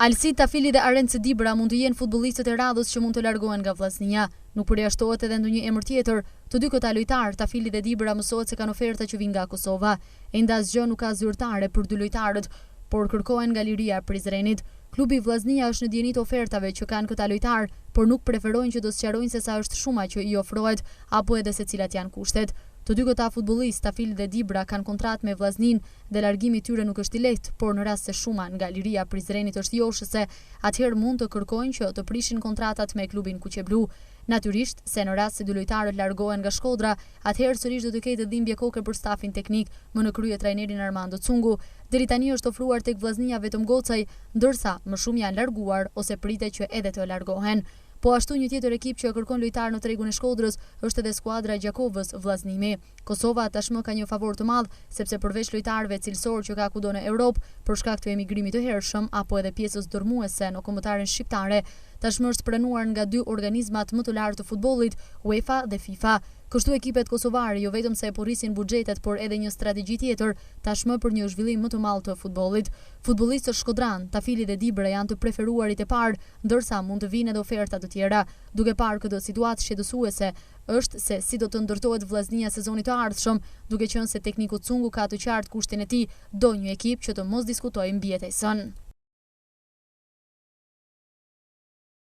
Alsi Tafili dhe Arenci Dibra mund të jenë futbollistët e radhës që mund të largohen nga Vllaznia. Nuk përjashtohet edhe ndonjë emër tjetër. Të dy këta lojtarë, Tafili dhe Dibra, mësohet se kanë oferta që vijnë nga Kosova. Ende asgjë nuk ka zyrtare për dy lojtarët, por kërkohen nga liria e Prizrenit. Klubi Vllaznia është në dieni të ofertave që kanë këta lojtarë, por nuk preferojnë që do sqarojnë se sa është shuma që i ofrohet apo edhe se cilat janë kushtet. Të dy këta futbollistë, Tafili dhe Dibra, kanë kontratë me Vllaznin dhe largimi i tyre nuk është i lehtë, por në rast se shuma nga liria e Prizrenit është joshëse, atëherë mund të kërkojnë që të prishin kontratat me klubin kuqeblu. Natyrisht, se në rast se dy lojtarët largohen nga Shkodra, atëherë sërish do të ketë dhimbje koke për stafin teknik, më në krye trajnerin Armando Cungu. Deri tani është ofruar tek Vllaznia vetëm Gocaj, ndërsa më shumë janë larguar ose pritet që edhe të largohen. Po ashtu një tjetër ekip që kërkon lojtar në tregun e Shkodrës është edhe skuadra e Gjakovës, Vllaznimi. Kosova tashmë ka një favor të madh, sepse përveç lojtarëve cilësor që ka kudo në Europë për shkak të emigrimit të hershëm apo edhe pjesës dërmuese në kombëtaren shqiptare, tashmë është pranuar nga dy organizmat më të lartë të futbollit, UEFA dhe FIFA. Kështu ekipet kosovare jo vetëm se e porrisin buxhetet, por edhe një strategji tjetër tashmë për një zhvillim më të madh të futbollit. Futbollistët shkodran, Tafili dhe Dibra janë të preferuarit e parë, ndërsa mund të vinë edhe oferta të tjera. Duke parë këtë situatë shqetësuese është se si do të ndërtohet Vllaznia sezonit të ardhshëm, duke qenë se tekniku Cungu ka të qartë kushtin e tij, do një ekip që të mos diskutojë mbijetesën.